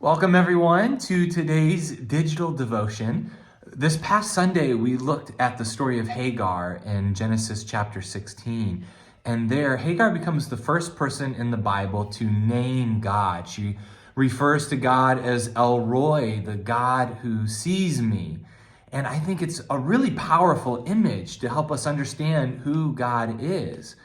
Welcome everyone to today's digital devotion. This past Sunday, we looked at the story of Hagar in Genesis chapter 16. And there, Hagar becomes the first person in the Bible to name God. She refers to God as El Roi, the God who sees me. And I think it's a really powerful image to help us understand who God is.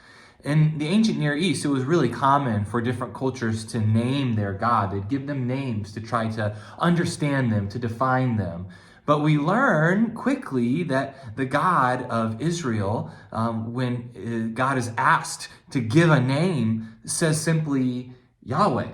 In the ancient Near East, it was really common for different cultures to name their God. They'd give them names to try to understand them, to define them. But we learn quickly that the God of Israel, when God is asked to give a name, says simply, Yahweh.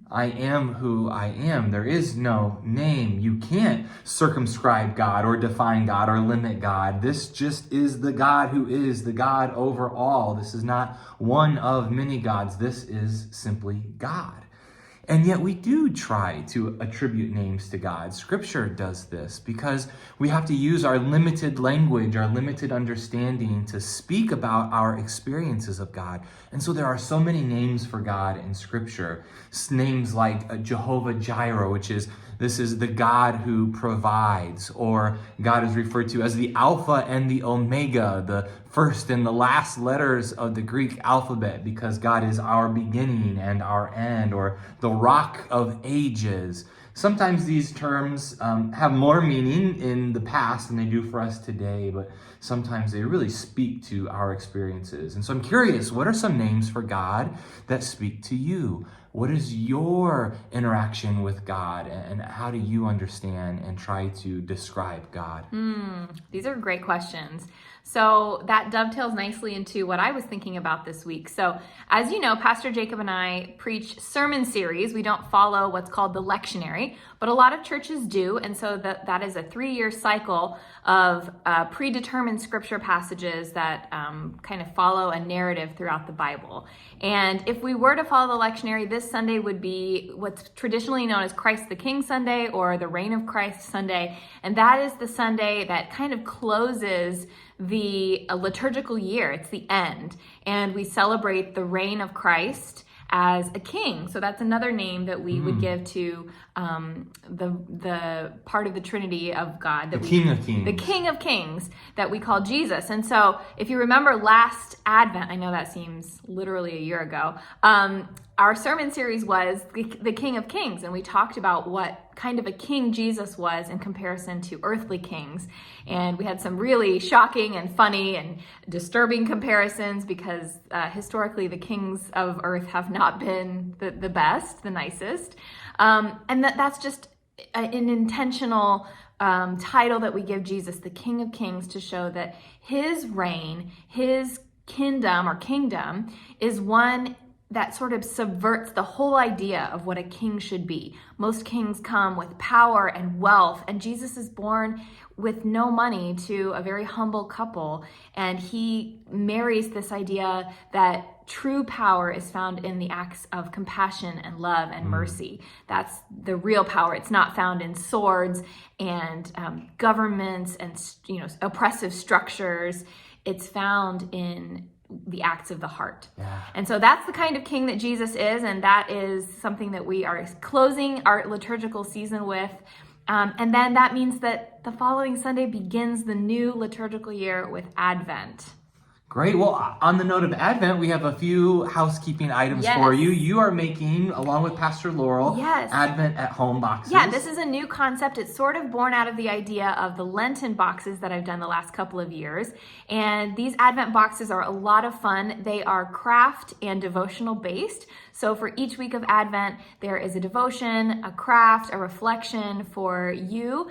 I am who I am. There is no name. You can't circumscribe God or define God or limit God. This just is the God who is the God over all. This is not one of many gods. This is simply God. And yet we do try to attribute names to God. Scripture does this because we have to use our limited language, our limited understanding to speak about our experiences of God. And so there are so many names for God in Scripture. Names like Jehovah Jireh, this is the God who provides, or God is referred to as the Alpha and the Omega, the first and the last letters of the Greek alphabet, because God is our beginning and our end, or the Rock of Ages. Sometimes these terms have more meaning in the past than they do for us today, but sometimes they really speak to our experiences. And so I'm curious, what are some names for God that speak to you? What is your interaction with God, and how do you understand and try to describe God? These are great questions. So that dovetails nicely into what I was thinking about this week. So as you know, Pastor Jacob and I preach sermon series. We don't follow what's called the lectionary, but a lot of churches do. And so that is a 3-year cycle of predetermined scripture passages that kind of follow a narrative throughout the Bible. And if we were to follow the lectionary, this Sunday would be what's traditionally known as Christ the King Sunday, or the Reign of Christ Sunday. And that is the Sunday that kind of closes the liturgical year. It's the end. And we celebrate the reign of Christ as a king. So that's another name that we would give to the part of the Trinity of God. That King of Kings. The King of Kings that we call Jesus. And so if you remember last Advent, I know that seems literally a year ago, our sermon series was the King of Kings, and we talked about what kind of a king Jesus was in comparison to earthly kings. And we had some really shocking and funny and disturbing comparisons because historically the kings of earth have not been the best, the nicest. And that's just an intentional title that we give Jesus, the King of Kings, to show that his reign, his kingdom is one that sort of subverts the whole idea of what a king should be. Most kings come with power and wealth, and Jesus is born with no money to a very humble couple, and he marries this idea that true power is found in the acts of compassion and love and mercy. That's the real power. It's not found in swords and governments and oppressive structures. It's found in the acts of the heart. And so that's the kind of king that Jesus is, and that is something that we are closing our liturgical season with. And then that means that the following Sunday begins the new liturgical year with Advent. Great. Well, on the note of Advent, we have a few housekeeping items for you. You are making, along with Pastor Laurel, Advent at home boxes. Yeah, this is a new concept. It's sort of born out of the idea of the Lenten boxes that I've done the last couple of years. And these Advent boxes are a lot of fun. They are craft and devotional based. So for each week of Advent, there is a devotion, a craft, a reflection for you.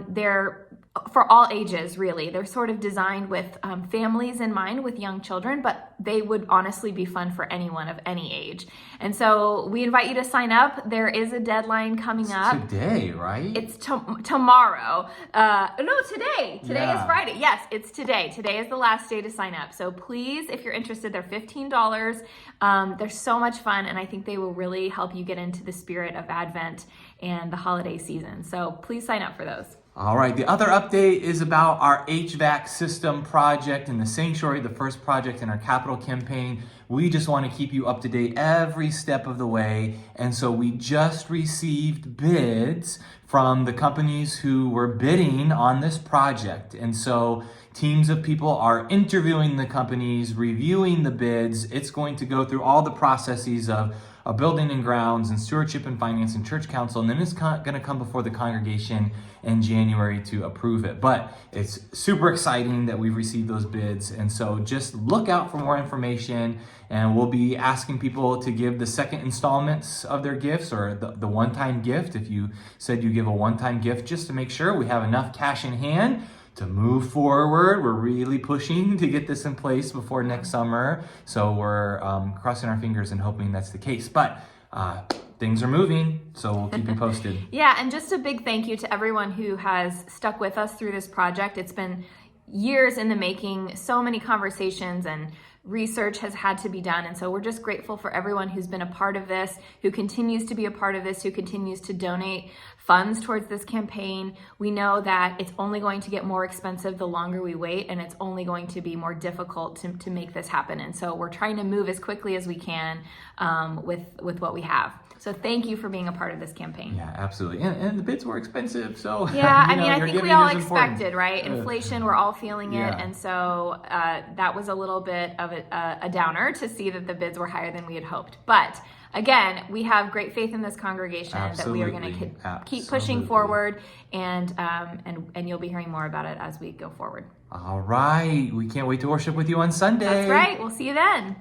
They're for all ages, really. They're sort of designed with families in mind, with young children, but they would honestly be fun for anyone of any age. And so we invite you to sign up. There is a deadline coming up. Today, right? It's tomorrow. No, today. Today is Friday. Yes, it's today. Today is the last day to sign up. So please, if you're interested, they're $15. They're so much fun, and I think they will really help you get into the spirit of Advent and the holiday season. So please sign up for those. All right, the other update is about our HVAC system project in the sanctuary, the first project in our capital campaign. We just want to keep you up to date every step of the way. And so we just received bids from the companies who were bidding on this project. And so teams of people are interviewing the companies, reviewing the bids. It's going to go through all the processes of building and grounds and stewardship and finance and church council, and then it's going to come before the congregation in January to approve it. But it's super exciting that we've received those bids, and so just look out for more information, and we'll be asking people to give the second installments of their gifts, or the one-time gift. If you said you give a one-time gift, just to make sure we have enough cash in hand to move forward. We're really pushing to get this in place before next summer. So we're crossing our fingers and hoping that's the case. But things are moving, so we'll keep you posted. Yeah, and just a big thank you to everyone who has stuck with us through this project. It's been years in the making, so many conversations and research has had to be done. And so we're just grateful for everyone who's been a part of this, who continues to be a part of this, who continues to donate funds towards this campaign. We know that it's only going to get more expensive the longer we wait, and it's only going to be more difficult to make this happen. And so we're trying to move as quickly as we can with what we have. So thank you for being a part of this campaign. Yeah, absolutely. And the bids were expensive, so yeah, I mean, I think we all expected, right? Important. Inflation, we're all feeling it, Yeah. and so that was a little bit of a downer to see that the bids were higher than we had hoped. But again, we have great faith in this congregation that we are going to keep pushing forward, and you'll be hearing more about it as we go forward. All right, we can't wait to worship with you on Sunday. That's right. We'll see you then.